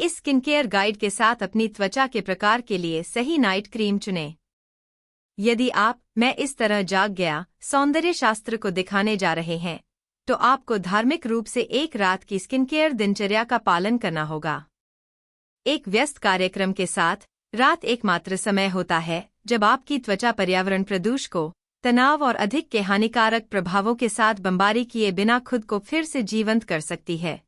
इस skin care guide के साथ अपनी त्वचा के प्रकार के लिए सही नाइट क्रीम चुनें। यदि आप मैं इस तरह जाग गया सौंदर्य शास्त्र को दिखाने जा रहे हैं, तो आपको धार्मिक रूप से एक रात की स्किन केयर दिनचर्या का पालन करना होगा। एक व्यस्त कार्यक्रम के साथ रात एकमात्र समय होता है जब आपकी त्वचा पर्यावरण प्रदूषकों, तनाव और अधिक के हानिकारक प्रभावों के साथ बमबारी किए बिना खुद को फिर से जीवंत कर सकती है।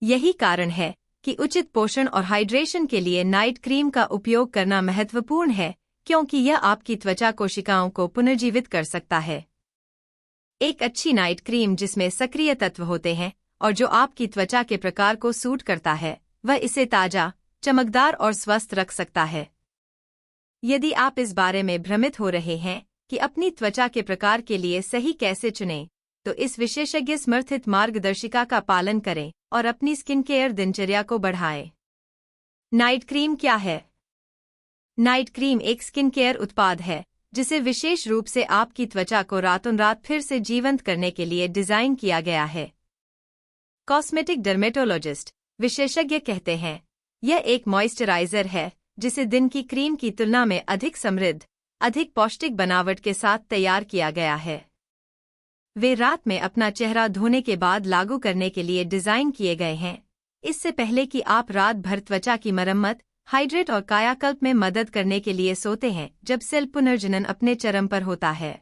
यही कारण है कि उचित पोषण और हाइड्रेशन के लिए नाइट क्रीम का उपयोग करना महत्वपूर्ण है, क्योंकि यह आपकी त्वचा कोशिकाओं को पुनर्जीवित कर सकता है। एक अच्छी नाइट क्रीम जिसमें सक्रिय तत्व होते हैं और जो आपकी त्वचा के प्रकार को सूट करता है, वह इसे ताजा, चमकदार और स्वस्थ रख सकता है। यदि आप इस बारे में भ्रमित हो रहे हैं कि अपनी त्वचा के प्रकार के लिए सही कैसे चुनें, तो इस विशेषज्ञ समर्थित मार्गदर्शिका का पालन करें और अपनी स्किन केयर दिनचर्या को बढ़ाएं। नाइट क्रीम क्या है? नाइट क्रीम एक स्किन केयर उत्पाद है जिसे विशेष रूप से आपकी त्वचा को रातों रात फिर से जीवंत करने के लिए डिजाइन किया गया है। कॉस्मेटिक डर्मेटोलॉजिस्ट विशेषज्ञ कहते हैं, यह एक मॉइस्चराइजर है जिसे दिन की क्रीम की तुलना में अधिक समृद्ध, अधिक पौष्टिक बनावट के साथ तैयार किया गया है। वे रात में अपना चेहरा धोने के बाद लागू करने के लिए डिजाइन किए गए हैं, इससे पहले कि आप रात भर त्वचा की मरम्मत, हाइड्रेट और कायाकल्प में मदद करने के लिए सोते हैं जब सेल पुनर्जनन अपने चरम पर होता है।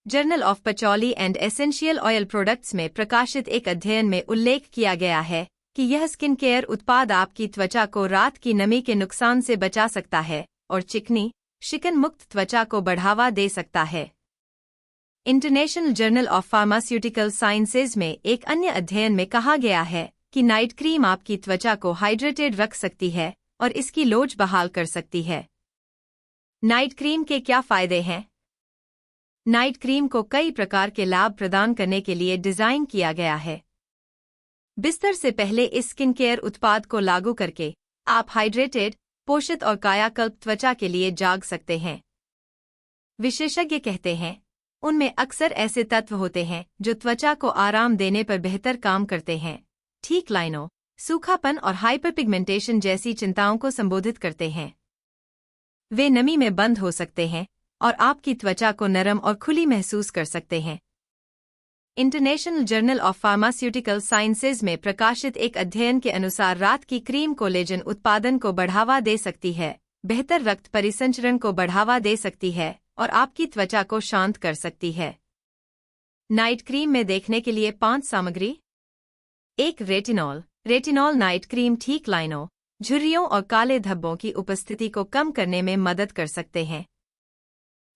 Journal of pathology and essential oil products में प्रकाशित एक अध्ययन में उल्लेख किया गया है कि यह स्किन केयर उत्पाद आपकी त्वचा को रात की नमी के नुकसान से बचा सकता है और चिकनी, शिकन मुक्त त्वचा को बढ़ावा दे सकता है। International journal of pharmaceutical sciences में एक अन्य अध्ययन में कहा गया है कि नाइट क्रीम आपकी त्वचा को हाइड्रेटेड रख सकती है और इसकी लोच बहाल कर सकती है। नाइट क्रीम के क्या फायदे हैं? नाइट क्रीम को कई प्रकार के लाभ प्रदान करने के लिए डिजाइन किया गया है। बिस्तर से पहले इस स्किन केयर उत्पाद को लागू करके आप हाइड्रेटेड, पोषित और कायाकल्प त्वचा के लिए जाग सकते हैं। विशेषज्ञ कहते हैं, उनमें अक्सर ऐसे तत्व होते हैं जो त्वचा को आराम देने पर बेहतर काम करते हैं, ठीक लाइनों, सूखापन और हाइपरपिगमेंटेशन जैसी चिंताओं को संबोधित करते हैं। वे नमी में बंद हो सकते हैं और आपकी त्वचा को नरम और खुली महसूस कर सकते हैं। International journal of pharmaceutical sciences में प्रकाशित एक अध्ययन के अनुसार रात की क्रीम कोलेजन उत्पादन को बढ़ावा दे सकती है, बेहतर रक्त परिसंचरण को बढ़ावा दे सकती है और आपकी त्वचा को शांत कर सकती है। नाइट क्रीम में देखने के लिए 5 सामग्री। 1. रेटिनॉल। रेटिनॉल नाइट क्रीम ठीक लाइनों, झुर्रियों और काले धब्बों की उपस्थिति को कम करने में मदद कर सकते हैं।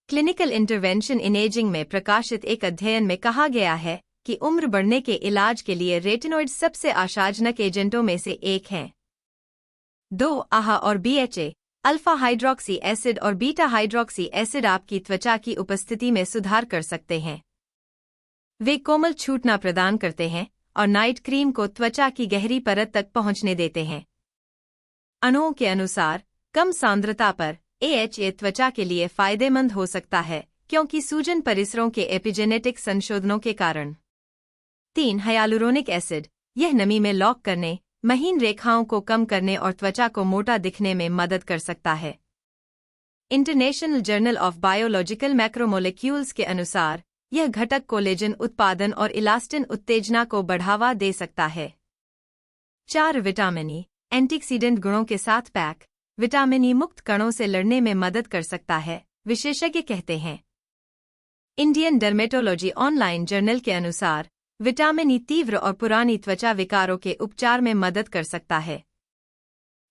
क्लिनिकल इंटरवेंशन इन एजिंग में प्रकाशित एक अध्ययन में कहा गया है कि उम्र बढ़ने के इलाज के लिए रेटिनॉइड सबसे आशाजनक एजेंटों में से एक हैं। 2. आहा और BHA। अल्फा हाइड्रोक्सी एसिड और बीटा हाइड्रोक्सी एसिड आपकी त्वचा की उपस्थिति में सुधार कर सकते हैं। वे कोमल छूटना प्रदान करते हैं और नाइट क्रीम को त्वचा की गहरी परत तक पहुंचने देते हैं। अणुओं के अनुसार कम सांद्रता पर AHA त्वचा के लिए फायदेमंद हो सकता है, क्योंकि सूजन परिसरों के एपिजेनेटिक संशोधनों के कारण। 3. Hyaluronic acid. यह नमी में लॉक करने, महीन रेखाओं को कम करने और त्वचा को मोटा दिखने में मदद कर सकता है। International journal of biological macromolecules के अनुसार यह घटक कोलेजन उत्पादन और इलास्टिन उत्तेजना को बढ़ावा दे सकता है। 4. Vitamin E. एंटीऑक्सीडेंट गुणों के साथ पैक विटामिन ई मुक्त कणों से लड़ने में मदद कर सकता है, विशेषज्ञ कहते हैं। इंडियन डर्मेटोलॉजी ऑनलाइन जर्नल के अनुसार विटामिन ई तीव्र और पुरानी त्वचा विकारों के उपचार में मदद कर सकता है।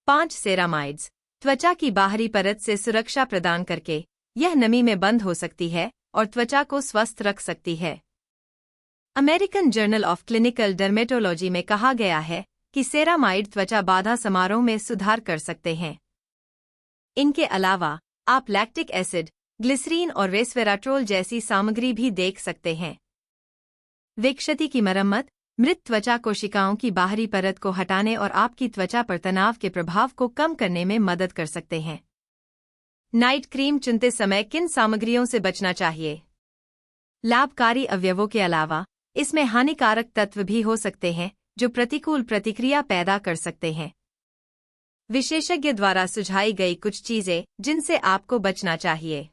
5. सेरामाइड्स। त्वचा की बाहरी परत से सुरक्षा प्रदान करके यह नमी में बंद हो सकती है और त्वचा को स्वस्थ रख सकती है। American journal of clinical dermatology में कहा गया है कि सेरामाइड त्वचा बाधा समारोह में सुधार कर सकते हैं। इनके अलावा आप लैक्टिक एसिड, ग्लिसरीन और रेस्वेराट्रोल जैसी सामग्री भी देख सकते हैं। वे क्षति की मरम्मत, मृत त्वचा कोशिकाओं की बाहरी परत को हटाने और आपकी त्वचा पर तनाव के प्रभाव को कम करने में मदद कर सकते हैं। नाइट क्रीम चुनते समय किन सामग्रियों से बचना चाहिए? लाभकारी अवयवों के अलावा इसमें हानिकारक तत्व भी हो सकते हैं, जो प्रतिकूल प्रतिक्रिया पैदा कर सकते हैं। विशेषज्ञ द्वारा सुझाई गई कुछ चीजें जिनसे आपको बचना चाहिए।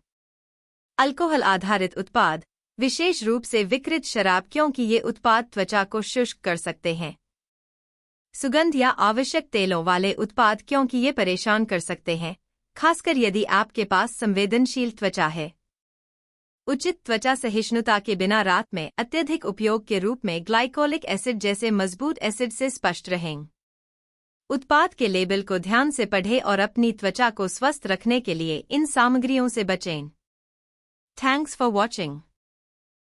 अल्कोहल आधारित उत्पाद, विशेष रूप से विकृत शराब, क्योंकि ये उत्पाद त्वचा को शुष्क कर सकते हैं। सुगंध या आवश्यक तेलों वाले उत्पाद, क्योंकि ये परेशान कर सकते हैं, खासकर यदि आपके पास संवेदनशील त्वचा है। उचित त्वचा सहिष्णुता के बिना रात में अत्यधिक उपयोग के रूप में ग्लाइकोलिक एसिड जैसे मजबूत एसिड से स्पष्ट रहें। उत्पाद के लेबल को ध्यान से पढ़ें और अपनी त्वचा को स्वस्थ रखने के लिए इन सामग्रियों से बचें। Thanks for watching.